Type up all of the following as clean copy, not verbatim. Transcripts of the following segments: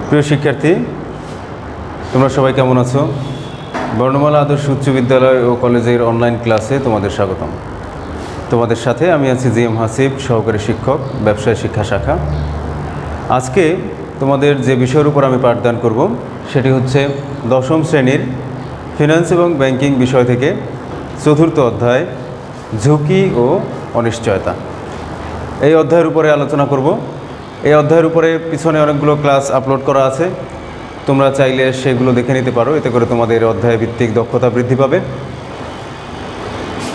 প্রিয় শিক্ষার্থী, তোমরা সবাই কেমন আছো? বর্ণমালা আদর্শ উচ্চ বিদ্যালয় ও কলেজের অনলাইন ক্লাসে তোমাদের স্বাগতম। তোমাদের সাথে আমি আছি জিএম হাসিব, সহকারী শিক্ষক, ব্যবসায় শিক্ষা শাখা। আজকে তোমাদের যে বিষয়ের উপর আমি পাঠদান করব সেটি হচ্ছে দশম শ্রেণীর ফিন্যান্স এবং ব্যাংকিং বিষয় থেকে চতুর্থ অধ্যায় ঝুঁকি ও অনিশ্চয়তা। এই অধ্যায়ের উপরে আলোচনা করব। এই অধ্যায়ের উপরে পিছনে অনেকগুলো ক্লাস আপলোড করা আছে, তোমরা চাইলে সেগুলো দেখে নিতে পারো, এতে করে তোমাদের অধ্যায় ভিত্তিক দক্ষতা বৃদ্ধি পাবে।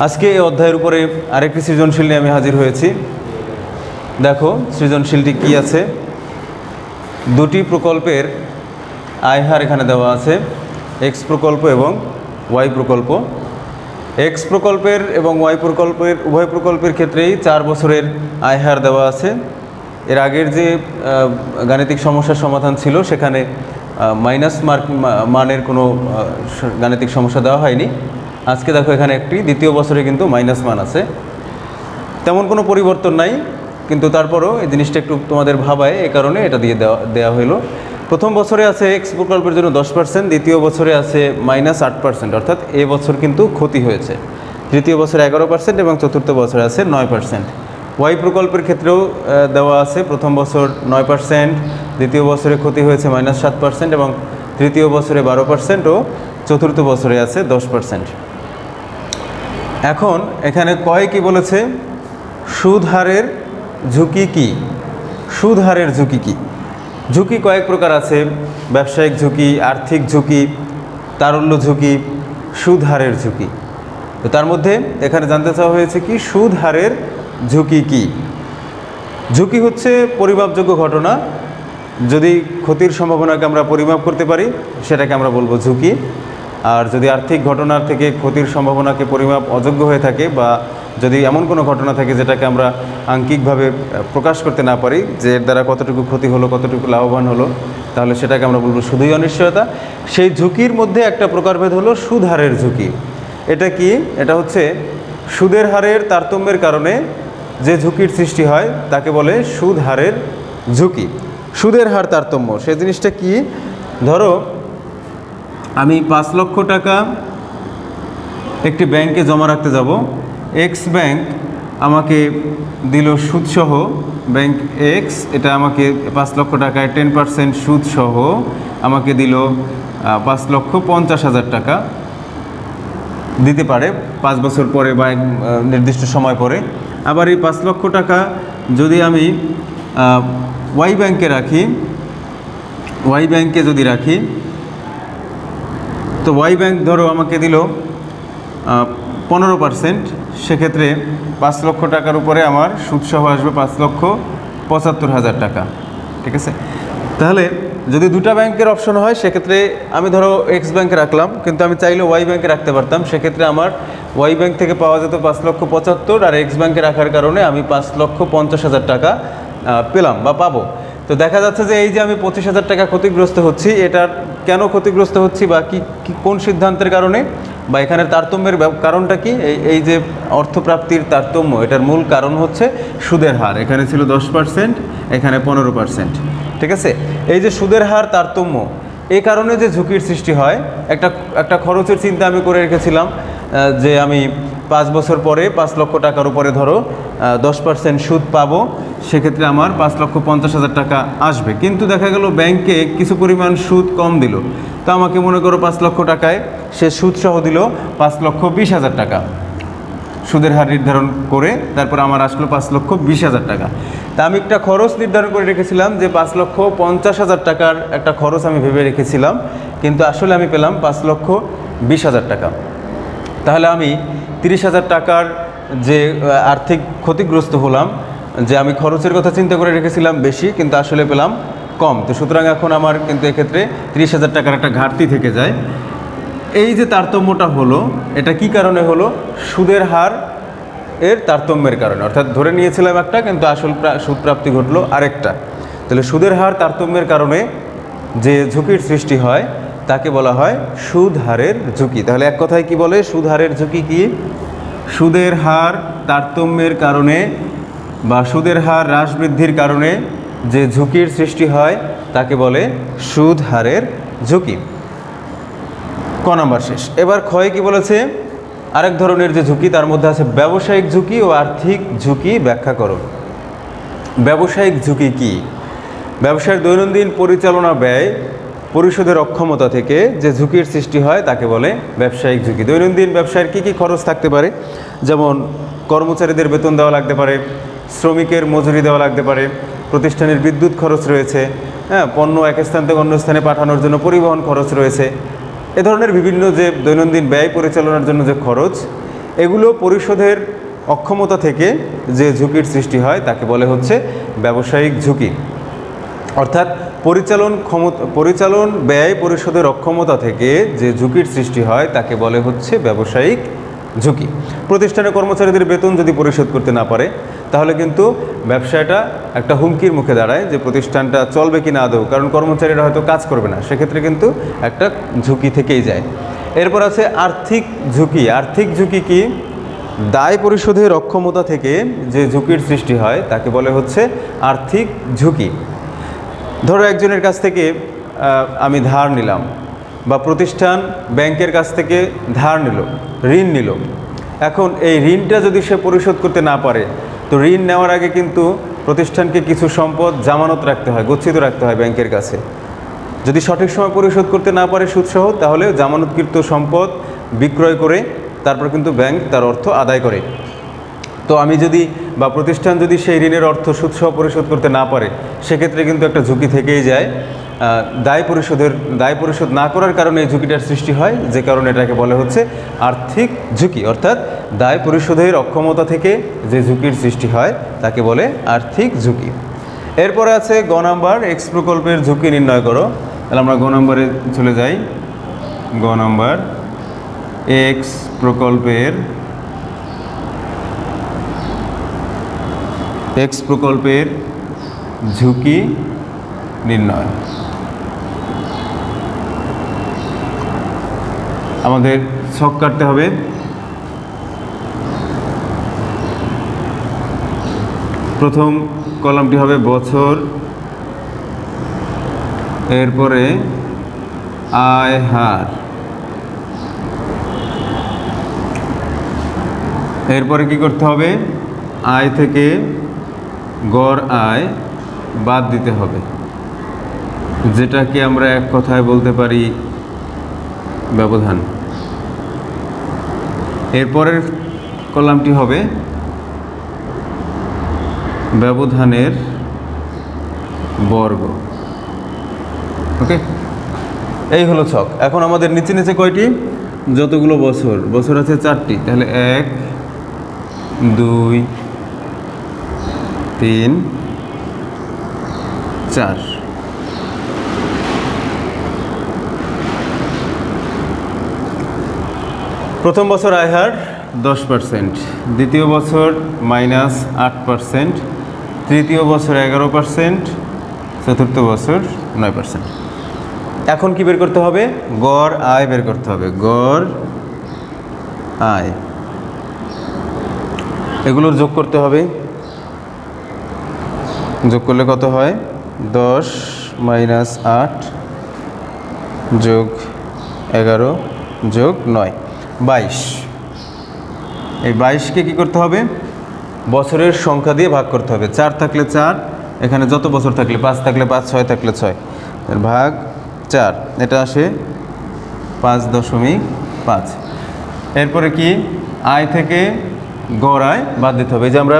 আজকে এই অধ্যায়ের উপরে আরেকটি সৃজনশীল নিয়ে আমি হাজির হয়েছি। দেখো সৃজনশীলটি কি আছে। দুটি প্রকল্পের আয় হার এখানে দেওয়া আছে, এক্স প্রকল্প এবং ওয়াই প্রকল্প। এক্স প্রকল্পের এবং ওয়াই প্রকল্পের উভয় প্রকল্পের ক্ষেত্রেই 4 বছরের আয় হার দেওয়া আছে। এর আগের যে গাণিতিক সমস্যার সমাধান ছিল সেখানে মাইনাস মানের কোনো গাণিতিক সমস্যা দেওয়া হয়নি। আজকে দেখো এখানে একটি দ্বিতীয় বছরে কিন্তু মাইনাস মান আছে, তেমন কোনো পরিবর্তন নাই, কিন্তু তারপরও এই জিনিসটা একটু তোমাদের ভাবায়, এই কারণে এটা দিয়ে দেওয়া হলো। প্রথম বছরে আছে এক্স প্রকল্পের জন্য 10%, দ্বিতীয় বছরে আছে -8%, অর্থাৎ এ বছর কিন্তু ক্ষতি হয়েছে। তৃতীয় বছরে 11% এবং চতুর্থ বছরে আছে 9%। ওয়াই প্রকল্পের ক্ষেত্রেও দেওয়া আছে, প্রথম বছর 9%, দ্বিতীয় বছরে ক্ষতি হয়েছে -7% এবং তৃতীয় বছরে 12% ও চতুর্থ বছরে আছে 10%। এখন এখানে কি বলেছে, সুদ হারের ঝুঁকি কি? সুদ হারের ঝুঁকি কি? ঝুঁকি কয়েক প্রকার আছে, ব্যবসায়িক ঝুঁকি, আর্থিক ঝুঁকি, তারল্য ঝুঁকি, সুদ হারের ঝুঁকি। তো তার মধ্যে এখানে জানতে চাওয়া হয়েছে কি সুদ হারের ঝুঁকি কি? ঝুঁকি হচ্ছে পরিমাপযোগ্য ঘটনা, যদি ক্ষতির সম্ভাবনাকে আমরা পরিমাপ করতে পারি সেটাকে আমরা বলবো ঝুঁকি। আর যদি আর্থিক ঘটনার থেকে ক্ষতির সম্ভাবনাকে পরিমাপ অযোগ্য হয়ে থাকে, বা যদি এমন কোনো ঘটনা থাকে যেটাকে আমরা আঙ্কিকভাবে প্রকাশ করতে না পারি, যে এর দ্বারা কতটুকু ক্ষতি হলো, কতটুকু লাভবান হলো, তাহলে সেটাকে আমরা বলবো সুদই অনিশ্চয়তা। সেই ঝুঁকির মধ্যে একটা প্রকারভেদ হলো সুদ হারের ঝুঁকি। এটা কি? এটা হচ্ছে সুদের হারের তারতম্যের কারণে যে ঝুঁকির সৃষ্টি হয় তাকে বলে সুদ হারের ঝুঁকি। সুদের হার তারতম্য সেই জিনিসটা কি? ধরো আমি 5 লক্ষ টাকা একটি ব্যাংকে জমা রাখতে যাব। এক্স ব্যাংক আমাকে দিল সুদসহ, ব্যাংক এক্স এটা আমাকে 5 লক্ষ টাকায় 10% সুদসহ আমাকে দিল 5,50,000 টাকা দিতে পারে 5 বছর পরে বা নির্দিষ্ট সময় পরে। আবার এই 5 লক্ষ টাকা যদি আমি ওয়াই ব্যাংকে রাখি, ওয়াই ব্যাংকে যদি রাখি, তো ওয়াই ব্যাংক ধরো আমাকে দিল 15%, সেক্ষেত্রে 5 লক্ষ টাকার উপরে আমার সুদসহ আসবে 5,75,000 টাকা। ঠিক আছে? তাহলে যদি দুটা ব্যাংকের অপশন হয় সেক্ষেত্রে আমি ধরো এক্স ব্যাংকে রাখলাম, কিন্তু আমি চাইলে ওয়াই ব্যাংকে রাখতে পারতাম, সেক্ষেত্রে আমার ওয়াই ব্যাংক থেকে পাওয়া যেত 5,75,000, আর এক্স ব্যাংকে রাখার কারণে আমি 5,50,000 টাকা পেলাম বা পাবো। তো দেখা যাচ্ছে যে এই যে আমি 25,000 টাকা ক্ষতিগ্রস্ত হচ্ছি, এটার কেন ক্ষতিগ্রস্ত হচ্ছি বা কি কোন সিদ্ধান্তের কারণে, বা এখানের তারতম্যের কারণটা কি? এই যে অর্থপ্রাপ্তির তারতম্য, এটার মূল কারণ হচ্ছে সুদের হার। এখানে ছিল 10%, এখানে 15%। ঠিক আছে? এই যে সুদের হার তারতম্য, এই কারণে যে ঝুঁকির সৃষ্টি হয়, একটা খরচের চিন্তা আমি করে রেখেছিলাম যে আমি 5 বছর পরে 5 লক্ষ টাকার উপরে ধরো 10% সুদ পাবো, সেক্ষেত্রে আমার 5,50,000 টাকা আসবে। কিন্তু দেখা গেল ব্যাংকে কিছু পরিমাণ সুদ কম দিল, তো আমাকে মনে করো 5 লক্ষ টাকায় সে সুদ সহ দিল 5,20,000 টাকা সুদের হার নির্ধারণ করে, তারপর আমার আসলো 5,20,000 টাকা। তা আমি একটা খরচ নির্ধারণ করে রেখেছিলাম যে 5,50,000 টাকার একটা খরচ আমি ভেবে রেখেছিলাম, কিন্তু আসলে আমি পেলাম 5,20,000 টাকা। তাহলে আমি 30,000 টাকার যে আর্থিক ক্ষতিগ্রস্ত হলাম, যে আমি খরচের কথা চিন্তা করে রেখেছিলাম বেশি, কিন্তু আসলে পেলাম কম। তো সুতরাং এখন আমার কিন্তু এক্ষেত্রে 30,000 টাকার একটা ঘাটতি থেকে যায়। এই যে তারতম্যটা হলো, এটা কি কারণে হলো? সুদের হার এর তারতম্যের কারণে। অর্থাৎ ধরে নিয়েছিলাম একটা, কিন্তু আসল সুদ প্রাপ্তি ঘটলো আরেকটা। তাহলে সুদের হার তারতম্যের কারণে যে ঝুঁকির সৃষ্টি হয় তাকে বলা হয় সুদ হারের ঝুঁকি। তাহলে এক কথায় কি বলে? সুদ হারের ঝুঁকি কি? সুদের হার তারতম্যের কারণে বা সুদের হার হ্রাস বৃদ্ধির কারণে যে ঝুঁকির সৃষ্টি হয় তাকে বলে সুদ হারের ঝুঁকি। ক নাম্বার শেষ। এবার ক্ষয় কি বলেছে, আরেক ধরনের যে ঝুঁকি তার মধ্যে আছে ব্যবসায়িক ঝুঁকি ও আর্থিক ঝুঁকি, ব্যাখ্যা করো। ব্যবসায়িক ঝুঁকি কি? ব্যবসায়ের দৈনন্দিন পরিচালনা ব্যয় পরিশোধের অক্ষমতা থেকে যে ঝুঁকির সৃষ্টি হয় তাকে বলে ব্যবসায়িক ঝুঁকি। দৈনন্দিন ব্যবসায়ের কী কী খরচ থাকতে পারে, যেমন কর্মচারীদের বেতন দেওয়া লাগতে পারে, শ্রমিকের মজুরি দেওয়া লাগতে পারে, প্রতিষ্ঠানের বিদ্যুৎ খরচ রয়েছে, হ্যাঁ, পণ্য এক স্থান থেকে অন্য স্থানে পাঠানোর জন্য পরিবহন খরচ রয়েছে। এ ধরনের বিভিন্ন যে দৈনন্দিন ব্যয় পরিচালনার জন্য যে খরচ, এগুলো পরিশোধের অক্ষমতা থেকে যে ঝুঁকির সৃষ্টি হয় তাকে বলে হচ্ছে ব্যবসায়িক ঝুঁকি। অর্থাৎ পরিচালন ব্যয় পরিশোধের অক্ষমতা থেকে যে ঝুঁকির সৃষ্টি হয় তাকে বলে হচ্ছে ব্যবসায়িক ঝুঁকি। প্রতিষ্ঠানের কর্মচারীদের বেতন যদি পরিশোধ করতে না পারে তাহলে কিন্তু ব্যবসাটা একটা হুমকির মুখে দাঁড়ায় যে প্রতিষ্ঠানটা চলবে কি না আদৌ, কারণ কর্মচারীরা হয়তো কাজ করবে না, সেক্ষেত্রে কিন্তু একটা ঝুঁকি থেকেই যায়। এরপর আছে আর্থিক ঝুঁকি। আর্থিক ঝুঁকি কি? দায় পরিশোধের অক্ষমতা থেকে যে ঝুঁকির সৃষ্টি হয় তাকে বলে হচ্ছে আর্থিক ঝুঁকি। ধরো একজনের কাছ থেকে আমি ধার নিলাম, বা প্রতিষ্ঠান ব্যাংকের কাছ থেকে ধার নিল, ঋণ নিল। এখন এই ঋণটা যদি সে পরিশোধ করতে না পারে, তো ঋণ নেওয়ার আগে কিন্তু প্রতিষ্ঠানকে কিছু সম্পদ জামানত রাখতে হয়, গচ্ছিত রাখতে হয় ব্যাংকের কাছে। যদি সঠিক সময় পরিশোধ করতে না পারে সুদসহ, তাহলে জামানতকৃত সম্পদ বিক্রয় করে তারপর কিন্তু ব্যাংক তার অর্থ আদায় করে। তো আমি যদি বা প্রতিষ্ঠান যদি সেই ঋণের অর্থ সুদসহ পরিশোধ করতে না পারে, সেক্ষেত্রে কিন্তু একটা ঝুঁকি থেকেই যায়। দায় পরিশোধ না করার কারণে এই ঝুঁকিটার সৃষ্টি হয়, যে কারণে এটাকে বলে হচ্ছে আর্থিক ঝুঁকি। অর্থাৎ দায় পরিশোধের অক্ষমতা থেকে যে ঝুঁকির সৃষ্টি হয় তাকে বলে আর্থিক ঝুঁকি। এরপরে আছে গ নাম্বার, এক্স প্রকল্পের ঝুঁকি নির্ণয় করো। তাহলে আমরা গ নম্বরে চলে যাই। গ নাম্বার, এক্স প্রকল্পের ঝুঁকি নির্ণয়। আমাদের ছক কাটতে হবে। প্রথম কলামটি হবে বছর, এরপরে আয় হার, এরপরে কি করতে হবে, আয় থেকে গড় আয় বাদ দিতে হবে, যেটাকে আমরা এক কথায় বলতে পারি ব্যবধান। এরপরের কলামটি হবে ব্যবধানের বর্গ। ওকে, এই হলো ছক। এখন আমাদের নিচে নিচে কয়টি, যতগুলো বছর আছে 4টি, তাহলে 1 2 3 4। প্রথম বছর আয় হার 10%, দ্বিতীয় বছর -8%, তৃতীয় বছর 11%, চতুর্থ বছর 9%। এখন কি বের করতে হবে, গড় আয় বের করতে হবে। গড় আয়, এগুলোর যোগ করতে হবে। যোগ করলে কত হয়, 10 - 8 যোগ 11 যোগ 9, 22। এই 22কে কী করতে হবে, বছরের সংখ্যা দিয়ে ভাগ করতে হবে। 4 থাকলে 4, এখানে যত বছর থাকলে 5 থাকলে 5, 6 থাকলে 6, ভাগ 4, এটা আসে 5.5। এরপরে কি, আয় থেকে গড় আয় বাদ দিতে হবে। এই যে আমরা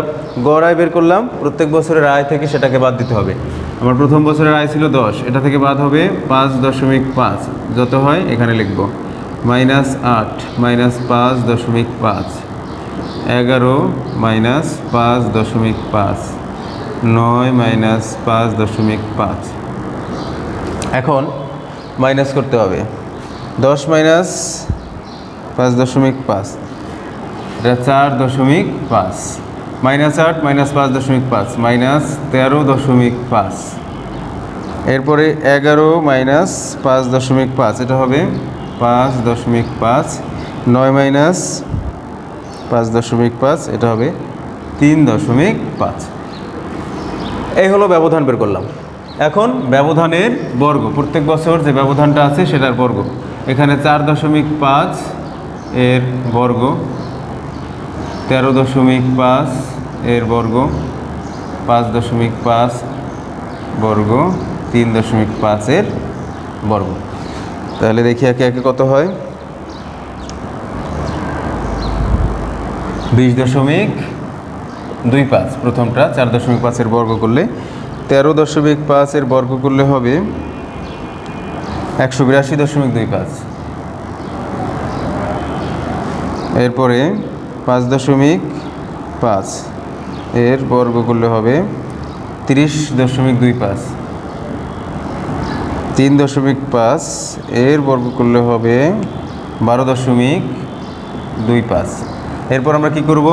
গড় আয় বের করলাম, প্রত্যেক বছরের আয় থেকে সেটাকে বাদ দিতে হবে। আমার প্রথম বছরের আয় ছিল 10, এটা থেকে বাদ হবে 5.5, যত হয় এখানে লিখব, -8 - 5.5, 11 - 5.5, 9 - 5.5। এখন মাইনাস করতে হবে, 10 - 5.5, এটা 4.5, -8 - 5.5, -13.5। এরপরে 11 - 5.5, এটা হবে 5.5, 9 - 5.5, এটা হবে 3.5। এই হলো ব্যবধান বের করলাম। এখন ব্যবধানের বর্গ, প্রত্যেক বছর যে ব্যবধানটা আছে সেটার বর্গ। এখানে 4.5 এর বর্গ, 13.5 এর বর্গ, 5.5 বর্গ, 3.5 এর বর্গ। তাহলে দেখি একে একে কত হয়। 20.25 প্রথমটা, 4.5 এর বর্গ করলে, 13.5 এর বর্গ করলে হবে 182.25। এরপরে 5.5 এর বর্গ করলে হবে 30.25। 3.5 এর বর্গ করলে হবে 12.25। এরপর আমরা কি করব,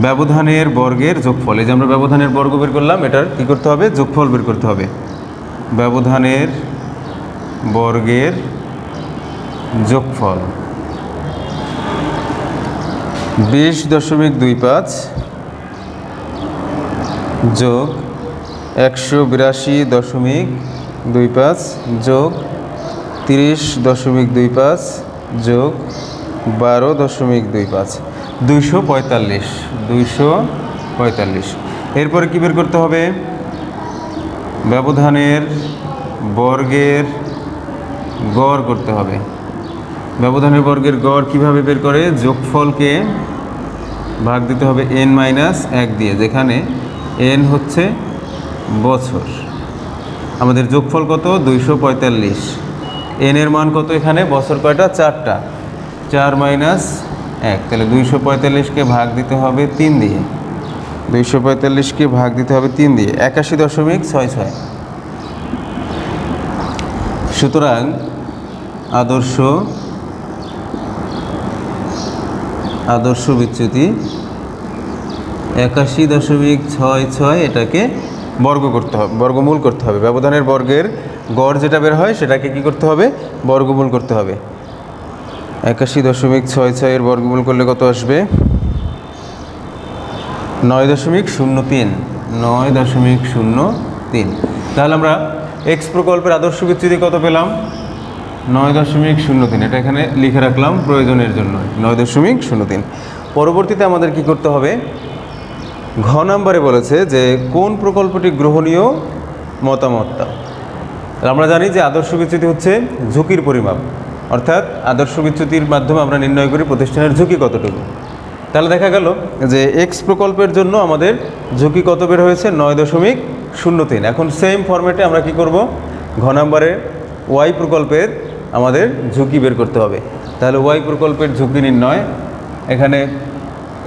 ব্যবধানের বর্গের যোগফল। এই যে আমরা ব্যবধানের বর্গ বের করলাম, এটার কি করতে হবে, যোগফল বের করতে হবে। ব্যবধানের বর্গের যোগফল 20.25 যোগ 182.25 যোগ 30.25 যোগ 12.25, 245। এরপরে কি বের করতে হবে, ব্যবধানের বর্গের গড় করতে হবে। ব্যবধানের বর্গের গড় কিভাবে বের করে, যোগফলকে ভাগ দিতে হবে n-1 দিয়ে, যেখানে n হচ্ছে বছর। আমাদের যোগফল কত, 245। n এর মান কত, এখানে বছর কয়টা, 4টা, 4 - 1, তাহলে 245কে ভাগ দিতে হবে 3 দিয়ে। 245কে ভাগ দিতে হবে 3 দিয়ে, 81.66। সুতরাং আদর্শ বিচ্যুতি 81.66, এটাকে বর্গ করতে হবে, বর্গমূল করতে হবে। ব্যবধানের বর্গের গড় যেটা বের হয় সেটাকে কি করতে হবে, বর্গমূল করতে হবে। 81.66 এর বর্গমূল করলে কত আসবে, 9.03। 9.03। তাহলে আমরা এক্স প্রকল্পের আদর্শ বিচ্যুতি কত পেলাম, 9.03। এটা এখানে লিখে রাখলাম প্রয়োজনের জন্য, 9.03। পরবর্তীতে আমাদের কি করতে হবে, ঘ নাম্বারে বলেছে যে কোন প্রকল্পটি গ্রহণীয় মতামতটা। আমরা জানি যে আদর্শ বিচ্যুতি হচ্ছে ঝুঁকির পরিমাপ, অর্থাৎ আদর্শ বিচ্যুতির মাধ্যমে আমরা নির্ণয় করি প্রতিষ্ঠানের ঝুঁকি কতটুকু। তাহলে দেখা গেল যে এক্স প্রকল্পের জন্য আমাদের ঝুঁকি কত বের হয়েছে, 9.03। এখন সেম ফরম্যাটে আমরা কি করব, ঘ নাম্বারে ওয়াই প্রকল্পের আমাদের ঝুঁকি বের করতে হবে। তাহলে ওয়াই প্রকল্পের ঝুঁকি নির্ণয়, এখানে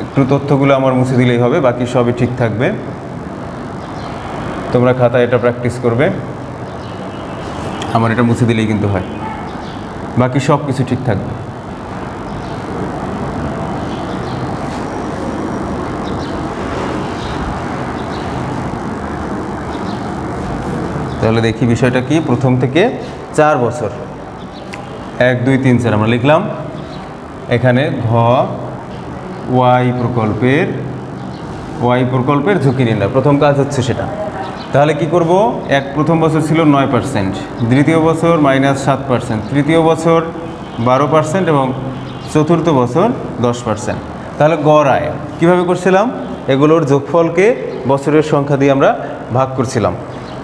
একটু তথ্যগুলো আমার মুছে দিলেই হবে, বাকি সবই ঠিক থাকবে। তোমরা খাতায় এটা প্র্যাকটিস করবে, আমার এটা মুছে দিলেই কিন্তু হয়, বাকি সব কিছু ঠিক থাকবে। তাহলে দেখি বিষয়টা কি, প্রথম থেকে 4 বছর, 1, 2, 3, 4 আমরা লিখলাম। এখানে ঘ ওয়াই প্রকল্পের ঝুঁকি নির্ণয়, প্রথম কাজ হচ্ছে সেটা। তাহলে কি করব, প্রথম বছর ছিল 9%, দ্বিতীয় বছর -7%, তৃতীয় বছর 12% এবং চতুর্থ বছর 10%। তাহলে গড় আয় কীভাবে করছিলাম, এগুলোর যোগফলকে বছরের সংখ্যা দিয়ে আমরা ভাগ করছিলাম।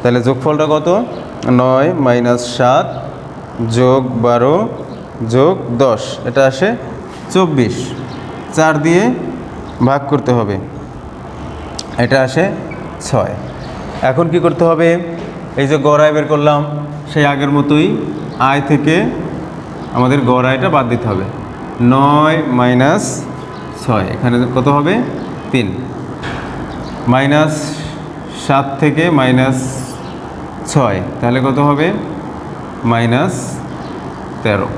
তাহলে যোগফলটা কত, 9 - 7 যোগ 12 যোগ 10, এটা আসে 24। 4 দিয়ে ভাগ করতে হবে, এটা আসে 6। এখন কি করতে হবে, এই যে গড় আয় বের করলাম, সেই আগের মতোই আয় থেকে আমাদের গড় আয়টা বাদ দিতে হবে। 9 - 6, এখানে কত হবে, 3। -7 থেকে -6, তাহলে কত হবে, -13।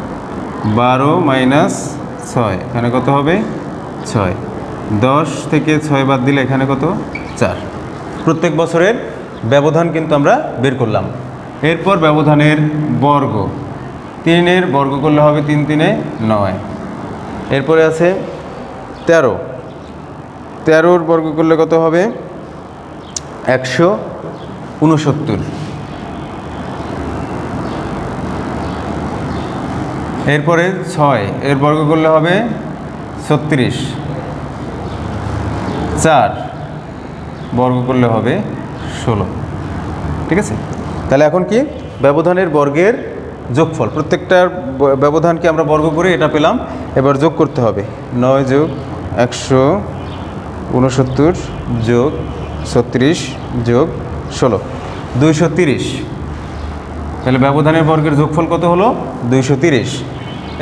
12 - 6, এখানে কত হবে, 6। 10 থেকে 6 বাদ দিলে এখানে কত, 4। প্রত্যেক বছরের ব্যবধান কিন্তু আমরা বের করলাম। এরপর ব্যবধানের বর্গ, 3 বর্গ করলে হবে 3 × 3 = 9। এরপরে আছে 13, 13 বর্গ করলে কত হবে, 69। এরপরে 6 এর বর্গ করলে হবে 36, 4 বর্গ করলে হবে 16। ঠিক আছে, তাহলে এখন কি ব্যবধানের বর্গের যোগফল, প্রত্যেকটার ব্যবধানকে আমরা বর্গ করে এটা পেলাম। এবার যোগ করতে হবে 9 যোগ 169 যোগ 36 যোগ 16, 230। তাহলে ব্যবধানের বর্গের যোগফল কত হলো? 230।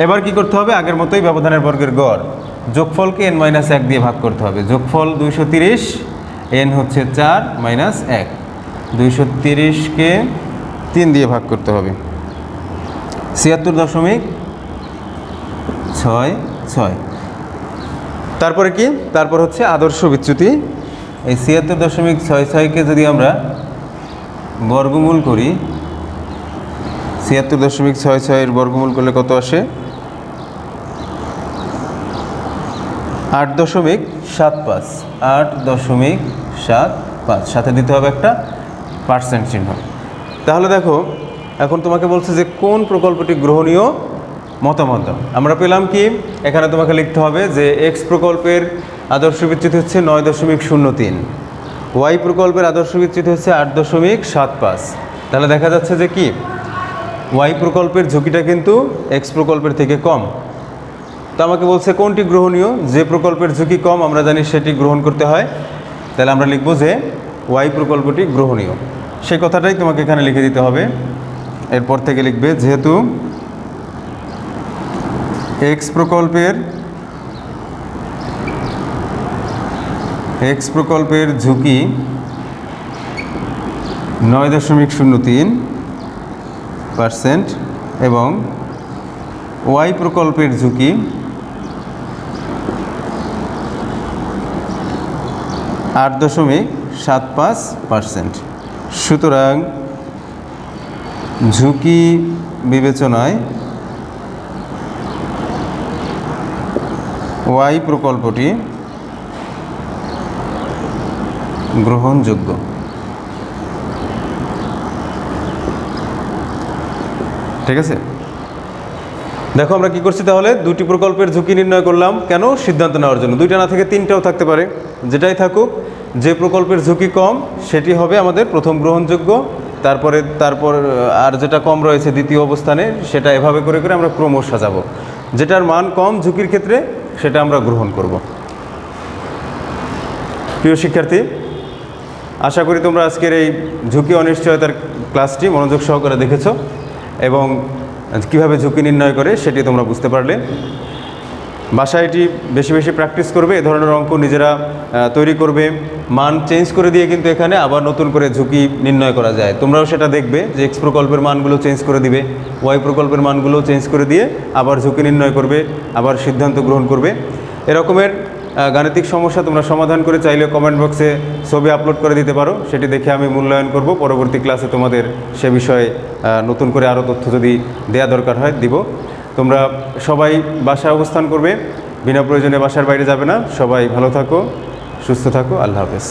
এবার কি করতে হবে? আগের মতোই ব্যবধানের বর্গের গড়, যোগফলকে n-1 দিয়ে ভাগ করতে হবে। যোগফল 230, n হচ্ছে 4 মাইনাস 1, 230কে 3 দিয়ে ভাগ করতে হবে। 76.66। তারপরে কি? তারপর হচ্ছে আদর্শ বিচ্যুতি। এই 76.66কে যদি আমরা বর্গমূল করি, 76.66 এর বর্গমূল করলে কত আসে? 8.75। 8.75, সাথে দিতে হবে একটা পার্সেন্ট চিহ্ন। তাহলে দেখো, এখন তোমাকে বলছে যে কোন প্রকল্পটি গ্রহণীয় মতামত দাও। আমরা পেলাম কি, এখানে তোমাকে লিখতে হবে যে এক্স প্রকল্পের আদর্শ বিচ্যুতি হচ্ছে 9.03, ওয়াই প্রকল্পের আদর্শ বিচ্যুতি হচ্ছে 8.75। তাহলে দেখা যাচ্ছে যে কি, ওয়াই প্রকল্পের ঝুঁকিটা কিন্তু এক্স প্রকল্পের থেকে কম। তো আমাকে বলছে কোনটি গ্রহণীয়, যে প্রকল্পের ঝুঁকি কম আমরা জানি সেটি গ্রহণ করতে হয়। তাহলে আমরা লিখব যে ওয়াই প্রকল্পটি গ্রহণীয়, সেই কথাটাই তোমাকে এখানে লিখে দিতে হবে। এরপর থেকে লিখবে যেহেতু এক্স প্রকল্পের ঝুঁকি 9.03% এবং ওয়াই প্রকল্পের ঝুঁকি 8.75%। সুতরাং ঝুঁকি বিবেচনায় ওয়াই প্রকল্পটি গ্রহণযোগ্য। ঠিক আছে, দেখো আমরা কি করছি, তাহলে দুটি প্রকল্পের ঝুঁকি নির্ণয় করলাম। কেন? সিদ্ধান্ত নেওয়ার জন্য। দুইটা না থেকে তিনটাও থাকতে পারে, যেটাই থাকুক, যে প্রকল্পের ঝুঁকি কম সেটি হবে আমাদের প্রথম গ্রহণযোগ্য। তারপর আর যেটা কম রয়েছে দ্বিতীয় অবস্থানে, সেটা এভাবে করে করে আমরা ক্রমশ সাজাবো। যেটার মান কম ঝুঁকির ক্ষেত্রে সেটা আমরা গ্রহণ করব। প্রিয় শিক্ষার্থী, আশা করি তোমরা আজকের এই ঝুঁকি অনিশ্চয়তার ক্লাসটি মনোযোগ সহকারে দেখেছো এবং কীভাবে ঝুঁকি নির্ণয় করে সেটি তোমরা বুঝতে পারলে। বাসায় এটি বেশি বেশি প্র্যাকটিস করবে, এ ধরনের অঙ্ক নিজেরা তৈরি করবে। মান চেঞ্জ করে দিয়ে কিন্তু এখানে আবার নতুন করে ঝুঁকি নির্ণয় করা যায়। তোমরাও সেটা দেখবে যে এক্স প্রকল্পের মানগুলো চেঞ্জ করে দিবে, ওয়াই প্রকল্পের মানগুলো চেঞ্জ করে দিয়ে আবার ঝুঁকি নির্ণয় করবে, আবার সিদ্ধান্ত গ্রহণ করবে। এরকমের গাণিতিক সমস্যা তোমরা সমাধান করে চাইলে কমেন্ট বক্সে ছবি আপলোড করে দিতে পারো, সেটি দেখে আমি মূল্যায়ন করব। পরবর্তী ক্লাসে তোমাদের সে বিষয়ে নতুন করে আরও তথ্য যদি দেয়া দরকার হয় দিব। তোমরা সবাই বাসায় অবস্থান করবে, বিনা প্রয়োজনে বাসার বাইরে যাবে না। সবাই ভালো থাকো, সুস্থ থাকো, আল্লাহ হাফেজ।